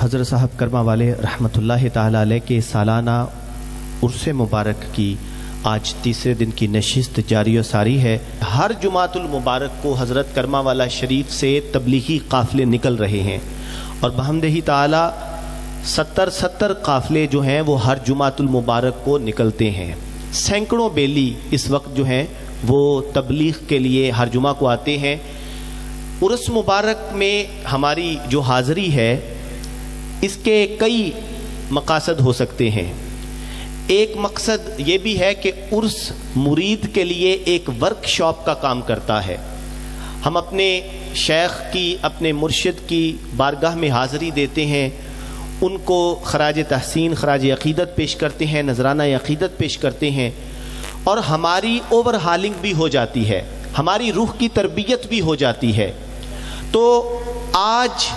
حضرت صاحب کرما والے رحمۃ اللہ تعالی علیہ کے سالانہ عرس مبارک کی آج تیسرے دن کی نشست جاری و ساری ہے۔ ہر جمعۃ المبارک کو حضرت کرما والا شریف سے تبلیغی قافلے نکل رہے ہیں اور بحمدہ تعالی 70 قافلے جو ہیں وہ ہر جمعۃ المبارک کو نکلتے ہیں۔ سینکڑوں بیلی اس وقت جو ہیں وہ تبلیغ کے لیے ہر جمعہ کو آتے ہیں۔ عرس مبارک میں ہماری جو حاضری ہے اس کے کئی مقاصد ہو سکتے ہیں۔ ایک مقصد یہ بھی ہے کہ عرس مرید کے لیے ایک ورک شاپ کا کام کرتا ہے۔ ہم اپنے شیخ کی، اپنے مرشد کی بارگاہ میں حاضری دیتے ہیں، ان کو خراج تحسین، خراج عقیدت پیش کرتے ہیں، نذرانہ عقیدت پیش کرتے ہیں، اور ہماری اوور ہالنگ بھی ہو جاتی ہے، ہماری روح کی تربیت بھی ہو جاتی ہے۔ تو آج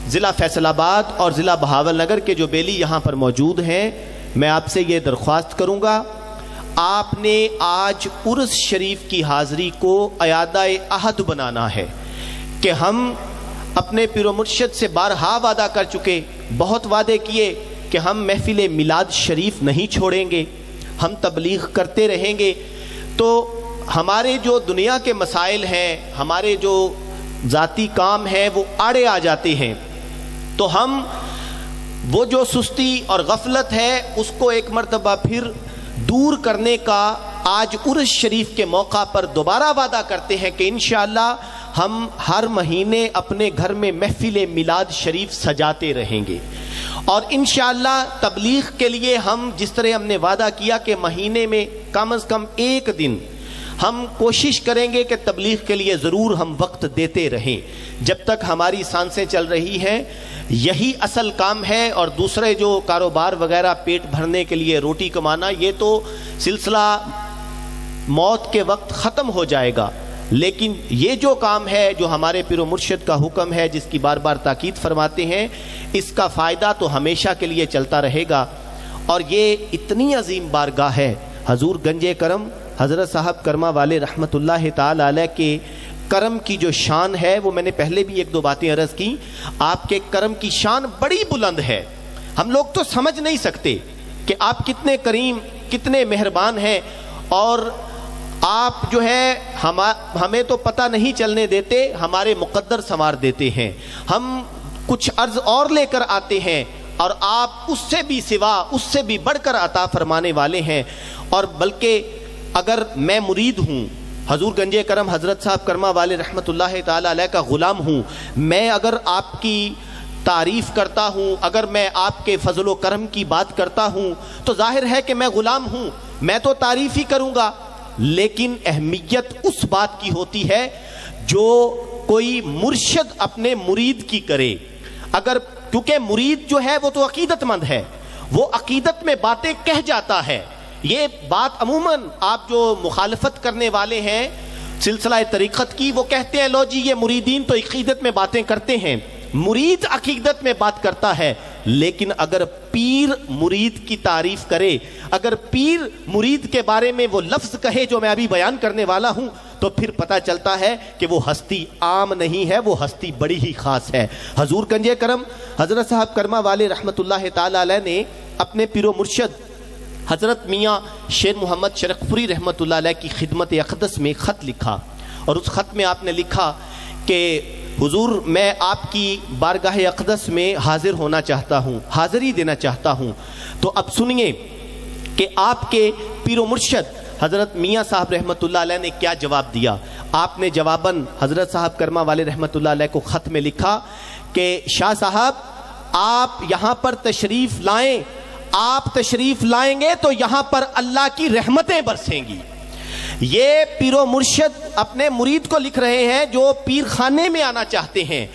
ضلع فیصل آباد اور ضلع بہاول نگر کے جو بیلی یہاں پر موجود ہیں، میں آپ سے یہ درخواست کروں گا، آپ نے آج عرس شریف کی حاضری کو عیادہ عہد بنانا ہے کہ ہم اپنے پیر و مرشد سے بارہا وعدہ کر چکے، بہت وعدے کیے کہ ہم محفل میلاد شریف نہیں چھوڑیں گے، ہم تبلیغ کرتے رہیں گے۔ تو ہمارے جو دنیا کے مسائل ہیں، ہمارے جو ذاتی کام ہیں وہ آڑے آ جاتے ہیں، تو ہم وہ جو سستی اور غفلت ہے اس کو ایک مرتبہ پھر دور کرنے کا آج عرس شریف کے موقع پر دوبارہ وعدہ کرتے ہیں کہ انشاءاللہ ہم ہر مہینے اپنے گھر میں محفل میلاد شریف سجاتے رہیں گے، اور انشاءاللہ تبلیغ کے لیے ہم جس طرح ہم نے وعدہ کیا کہ مہینے میں کم از کم ایک دن ہم کوشش کریں گے کہ تبلیغ کے لیے ضرور ہم وقت دیتے رہیں جب تک ہماری سانسیں چل رہی ہیں۔ یہی اصل کام ہے، اور دوسرے جو کاروبار وغیرہ پیٹ بھرنے کے لیے روٹی کمانا یہ تو سلسلہ موت کے وقت ختم ہو جائے گا، لیکن یہ جو کام ہے جو ہمارے پیر و مرشد کا حکم ہے، جس کی بار بار تاکید فرماتے ہیں، اس کا فائدہ تو ہمیشہ کے لیے چلتا رہے گا۔ اور یہ اتنی عظیم بارگاہ ہے، حضور گنج کرم حضرت صاحب کرما والے رحمۃ اللہ تعالی علیہ کے کرم کی جو شان ہے وہ میں نے پہلے بھی ایک دو باتیں عرض کی۔ آپ کے کرم کی شان بڑی بلند ہے، ہم لوگ تو سمجھ نہیں سکتے کہ آپ کتنے کریم، کتنے مہربان ہیں، اور آپ جو ہے ہمیں تو پتہ نہیں چلنے دیتے، ہمارے مقدر سنوار دیتے ہیں۔ ہم کچھ عرض اور لے کر آتے ہیں اور آپ اس سے بھی سوا، اس سے بھی بڑھ کر عطا فرمانے والے ہیں۔ اور بلکہ اگر میں مرید ہوں، حضور گنج کرم حضرت صاحب کرما والے رحمۃ اللہ تعالی علیہ کا غلام ہوں، میں اگر آپ کی تعریف کرتا ہوں، اگر میں آپ کے فضل و کرم کی بات کرتا ہوں تو ظاہر ہے کہ میں غلام ہوں، میں تو تعریف ہی کروں گا، لیکن اہمیت اس بات کی ہوتی ہے جو کوئی مرشد اپنے مرید کی کرے۔ اگر کیونکہ مرید جو ہے وہ تو عقیدت مند ہے، وہ عقیدت میں باتیں کہہ جاتا ہے۔ یہ بات عموماً آپ جو مخالفت کرنے والے ہیں سلسلہ طریقت کی، وہ کہتے ہیں لو جی یہ مریدین تو عقیدت میں باتیں کرتے ہیں۔ مرید عقیدت میں بات کرتا ہے، لیکن اگر پیر مرید کی تعریف کرے، اگر پیر مرید کے بارے میں وہ لفظ کہے جو میں ابھی بیان کرنے والا ہوں، تو پھر پتہ چلتا ہے کہ وہ ہستی عام نہیں ہے، وہ ہستی بڑی ہی خاص ہے۔ حضور گنج کرم حضرت صاحب کرما والے رحمۃ اللہ تعالی علیہ نے اپنے پیر و مرشد حضرت میاں شیر محمد شرقپوری رحمۃ اللہ علیہ کی خدمت اقدس میں خط لکھا، اور اس خط میں آپ نے لکھا کہ حضور میں آپ کی بارگاہ اقدس میں حاضر ہونا چاہتا ہوں، حاضری دینا چاہتا ہوں۔ تو اب سنیے کہ آپ کے پیر و مرشد حضرت میاں صاحب رحمۃ اللہ علیہ نے کیا جواب دیا۔ آپ نے جواباً حضرت صاحب کرما والے رحمۃ اللہ علیہ کو خط میں لکھا کہ شاہ صاحب آپ یہاں پر تشریف لائیں، آپ تشریف لائیں گے تو یہاں پر اللہ کی رحمتیں برسیں گی۔ یہ پیر و مرشد اپنے مرید کو لکھ رہے ہیں جو پیر خانے میں آنا چاہتے ہیں۔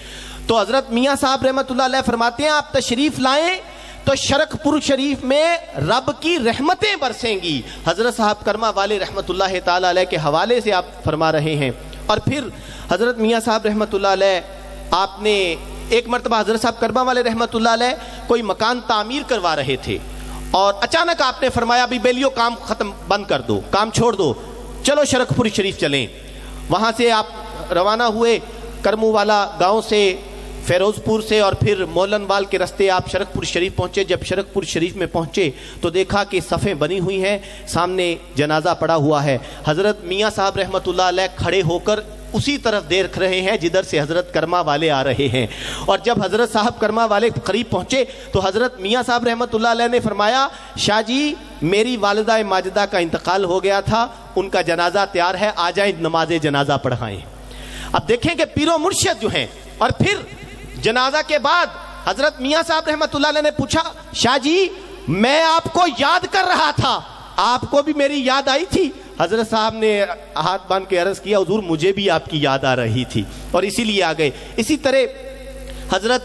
تو حضرت میاں صاحب رحمۃ اللہ علیہ فرماتے ہیں آپ تشریف لائیں تو شرق پور شریف میں رب کی رحمتیں برسیں گی۔ حضرت صاحب کرما والے رحمۃ اللہ تعالی علیہ کے حوالے سے آپ فرما رہے ہیں۔ اور پھر حضرت میاں صاحب رحمۃ اللہ علیہ آپ نے ایک مرتبہ حضرت صاحب کرما والے رحمۃ اللہ علیہ کوئی مکان تعمیر کروا رہے تھے، اور اچانک آپ نے فرمایا بھی بیلیو کام ختم بند کر دو، کام چھوڑ دو، چلو شرق پوری شریف چلیں۔ وہاں سے آپ روانہ ہوئے، کرمو والا گاؤں سے فیروزپور سے اور پھر مولنوال کے راستے آپ شرکپور شریف پہنچے. جب شرکپور شریف میں پہنچے تو دیکھا کہ صفیں بنی ہوئی ہیں, سامنے جنازہ پڑا ہوا ہے. حضرت میاں صاحب رحمۃ اللہ علیہ کھڑے ہو کر اسی طرف دیکھ رہے ہیں جدھر سے حضرت کرما والے آ رہے ہیں. اور جب حضرت صاحب کرما والے قریب پہنچے تو حضرت میاں صاحب رحمۃ اللہ علیہ نے فرمایا, شاہ جی میری والدہ ماجدہ کا انتقال ہو گیا تھا, ان کا جنازہ تیار ہے, آ جائیں نماز جنازہ پڑھائیں. اب دیکھیں کہ پیر و مرشد جو ہیں. اور پھر جنازہ کے بعد حضرت میاں صاحب رحمۃ اللہ علیہ نے پوچھا, شاہ جی میں آپ کو یاد کر رہا تھا, آپ کو بھی میری یاد آئی تھی؟ حضرت صاحب نے ہاتھ باندھ کے عرض کیا, حضور مجھے بھی آپ کی یاد آ رہی تھی اور اسی لیے آ گئے. اسی طرح حضرت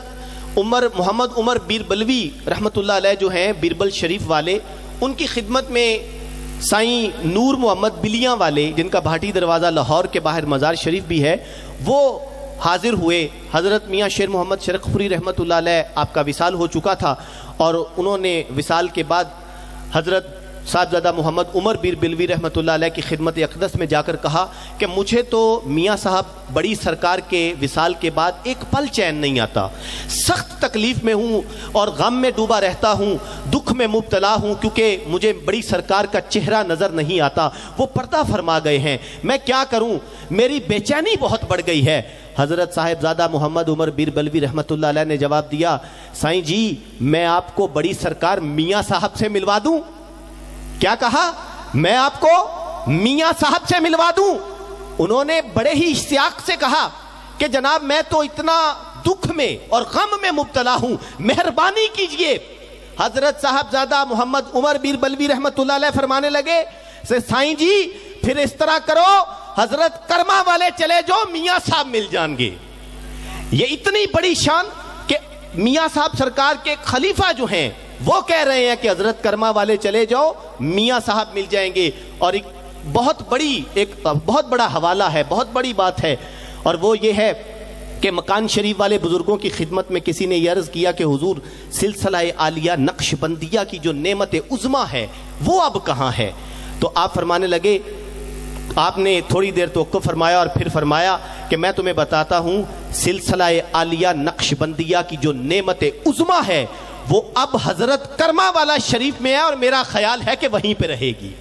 محمد عمر بیربلوی رحمۃ اللہ علیہ جو ہیں بیربل شریف والے, ان کی خدمت میں سائیں نور محمد بلیاں والے, جن کا بھاٹی دروازہ لاہور کے باہر مزار شریف بھی ہے, وہ حاضر ہوئے. حضرت میاں شیر محمد شرکپوری رحمۃ اللہ علیہ آپ کا وصال ہو چکا تھا, اور انہوں نے وصال کے بعد حضرت صاحبزادہ محمد عمر بیربلوی رحمۃ اللہ علیہ کی خدمت اقدس میں جا کر کہا کہ مجھے تو میاں صاحب بڑی سرکار کے وصال کے بعد ایک پل چین نہیں آتا, سخت تکلیف میں ہوں اور غم میں ڈوبا رہتا ہوں, دکھ میں مبتلا ہوں, کیونکہ مجھے بڑی سرکار کا چہرہ نظر نہیں آتا, وہ پردہ فرما گئے ہیں, میں کیا کروں, میری بے چینی بہت بڑھ گئی ہے. حضرت صاحبزادہ محمد عمر بیربلوی رحمۃ اللہ علیہ نے جواب دیا, سائیں جی میں آپ کو بڑی سرکار میاں صاحب سے ملوا دوں. کیا کہا؟ میں آپ کو میاں صاحب سے ملوا دوں. انہوں نے بڑے ہی اشتیاق سے کہا کہ جناب میں تو اتنا دکھ میں اور غم میں مبتلا ہوں, مہربانی کیجئے. حضرت صاحبزادہ محمد عمر بیربلوی رحمۃ اللہ علیہ فرمانے لگے, سائیں جی پھر اس طرح کرو, حضرت کرما والے چلے جو میاں صاحب مل جان گے. یہ اتنی بڑی شان کہ میاں صاحب سرکار کے خلیفہ جو ہیں وہ کہہ رہے ہیں کہ حضرت کرما والے چلے جاؤ, میاں صاحب مل جائیں گے. اور ایک بہت بڑا حوالہ ہے, بہت بڑی بات ہے, اور وہ یہ ہے کہ مکان شریف والے بزرگوں کی خدمت میں کسی نے یہ عرض کیا کہ حضور سلسلہ عالیہ نقش بندیہ کی جو نعمت عظمیٰ ہے وہ اب کہاں ہے؟ تو آپ فرمانے لگے, آپ نے تھوڑی دیر توقف فرمایا اور پھر فرمایا کہ میں تمہیں بتاتا ہوں, سلسلہ عالیہ نقش بندیہ کی جو نعمت عظمیٰ ہے وہ اب حضرت کرما والا شریف میں ہے, اور میرا خیال ہے کہ وہیں پہ رہے گی.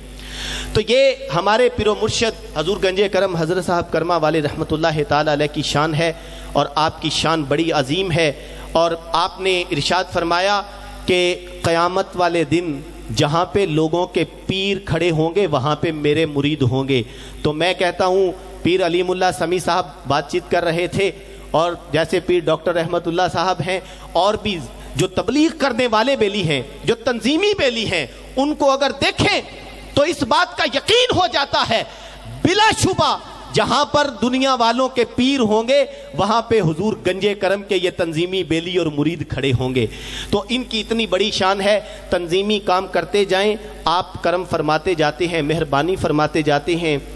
تو یہ ہمارے پیر و مرشد حضور گنج کرم حضرت صاحب کرما والے رحمۃ اللہ تعالی علیہ کی شان ہے, اور آپ کی شان بڑی عظیم ہے. اور آپ نے ارشاد فرمایا کہ قیامت والے دن جہاں پہ لوگوں کے پیر کھڑے ہوں گے وہاں پہ میرے مرید ہوں گے. تو میں کہتا ہوں, پیر علیم اللہ سمی صاحب بات چیت کر رہے تھے, اور جیسے پیر ڈاکٹر رحمت اللہ صاحب ہیں, اور بھی جو تبلیغ کرنے والے بیلی ہیں, جو تنظیمی بیلی ہیں, ان کو اگر دیکھیں تو اس بات کا یقین ہو جاتا ہے بلا شبہ جہاں پر دنیا والوں کے پیر ہوں گے وہاں پہ حضور گنج کرم کے یہ تنظیمی بیلی اور مرید کھڑے ہوں گے. تو ان کی اتنی بڑی شان ہے, تنظیمی کام کرتے جائیں, آپ کرم فرماتے جاتے ہیں, مہربانی فرماتے جاتے ہیں.